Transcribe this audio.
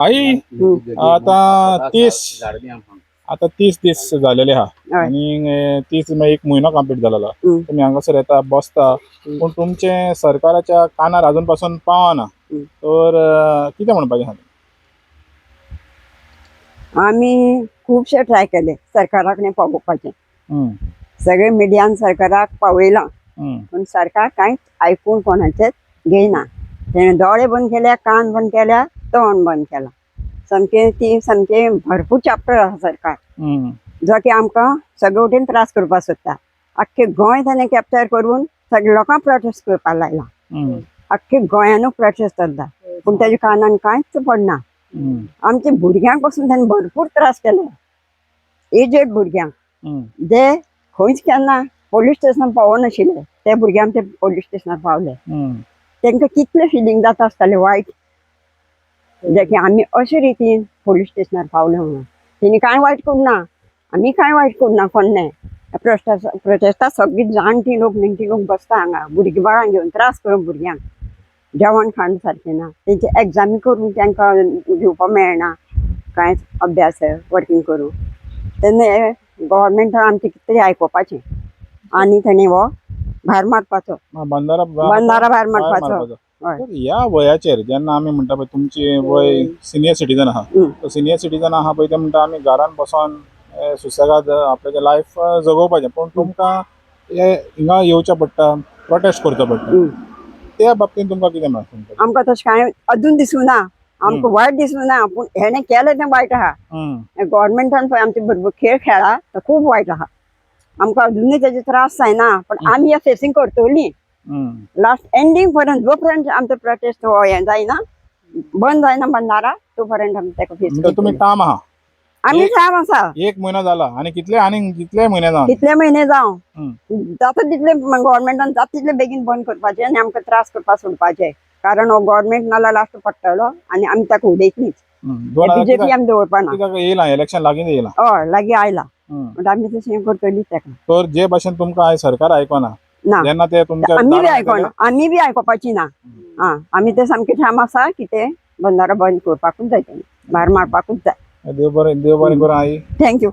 आई आता 30 दीस झालेले हा हय. आणि 30 एक महिना कंप्लीट झालेला. हम्म. तुम्ही हांगासर येता बसता पण तुमचे सरकाराच्या कानार अजून पासून पावना तर कितें म्हणपाचें आहा? आम्ही खूपशे ट्राय केले सरकाराक पावोवपाचे. हम्म, सगळे मिडियान सरकाराक पावयला हम्म, पण सरकार कांयच आयकून कोणाचेच घेयना. तेणे दोळे बंद केल्या, कान बंद केल्या, तोंड बंद केला. सामके भरपूर चॅप्टर आहा सरकार हम्म, जो की आमकां सगळे वटेन त्रास करपाक सोदता. आख्खे गोंय ताणें कॅप्चर करून सगळे लोकांक प्रोटेस्ट करपाक लायला. हम्म, आख्खे गोंयानूच प्रोटेस्ट चलता पूण तेजे कानान कांयच पडना. हम्म, आमच्या भुरग्यांक पासून ताणें भरपूर त्रास केले. एजेड भुरग्यांक हम्म, जे खंयच केन्ना पोलीस स्टेशनार पावनाशिल्ले ते भुरगे आमचे पोलीस स्टेशनार पावले. हम्म, तांकां कितले फिलींग जाता आसतले वायट जे की आमी अशे रितीन पोलीस स्टेशनार पावले म्हणून. तेणी कांय वायट करूं ना, आमी कांय वायट करूं ना. कोन्ने प्रोटेस्टाक सगळी जाणटी लोक नेणटी लोक बसता हांगा भुरगीं बाळांक घेवन त्रास करून भुरग्यांक जेवण खाण सारकें ना. तेंचे एग्जामी करून तांकां घेवपाक मेळना कांयच अभ्यास वर्कींग करूं. तेन्ना हे गव्हर्मेंटान आमचें कितें तरी आयकोपाचें आनी ताणें हो भायर मारपाचो. बंदारा भायर मारपाचो. हय. तर ह्या वयाचेर जेन्ना आमी म्हणटा पळय तुमची वय सिनियर सिटीजन आहा, सिनियर सिटीजन आहा पळय ते म्हणटा आमी घरान बसोन सुसेगाद आपल्याचें लायफ जगोवपाचें पूण तुमकां हे हिंगा येवचें पडटा, प्रोटेस्ट करचो पडटा. त्या बाबतींत तुमकां कितें म्हणटा? आमकां तशें कांय अजून दिसूं ना. आमकां वायट दिसूं ना पूण हेणें केलें तें वायट आहा. गव्हर्मेंटान पळय आमचे बरोबर खेळ खेळ्ळा तो खूब वायट आहा. आमकां अजुनूय तेजे त्रास जायना पण आमी हे फेसींग करतलीं लास्ट एंडींग पर्यंत. जो पर्यंत आमचो प्रोटेस्ट हो हें जायना, बंद जायना बंदारा तो पर्यंत आमी तेका फेस म्हणजे तुम्ही करतलीं. ठाम आहा? आमी ठाम आसा. एक म्हयनो जाला आनी कितले म्हयने जावन? कितले म्हयने जावं जाता तितले गव्हर्मेंटान जाता तितले बेगीन बंद करपाचें आनी आमकां त्रास करपाक सोडपाचें. कारण हो गव्हर्मेंट नाल्यार लास्ट पडटलो आनी आमी ताका उडयतलींच. बीजेपी आमी दवरपाना. येयला इलेक्शन लागीं येयला. हय लागीं आयला म्हणट आमी तशें करतलींच ताका. तर जे भाशेन तुमकां आयज सरकार आयकना ना जेन्ना ते तुमच्या आमी बी आयकना, आमी बी आयकोपाची ना. आमी ते सामके ठाम आसा की ते बंदारो बंद करपाकूच जाय, भायर मारपाकूच जाय. देव बरें करूं आई. थँक्यू.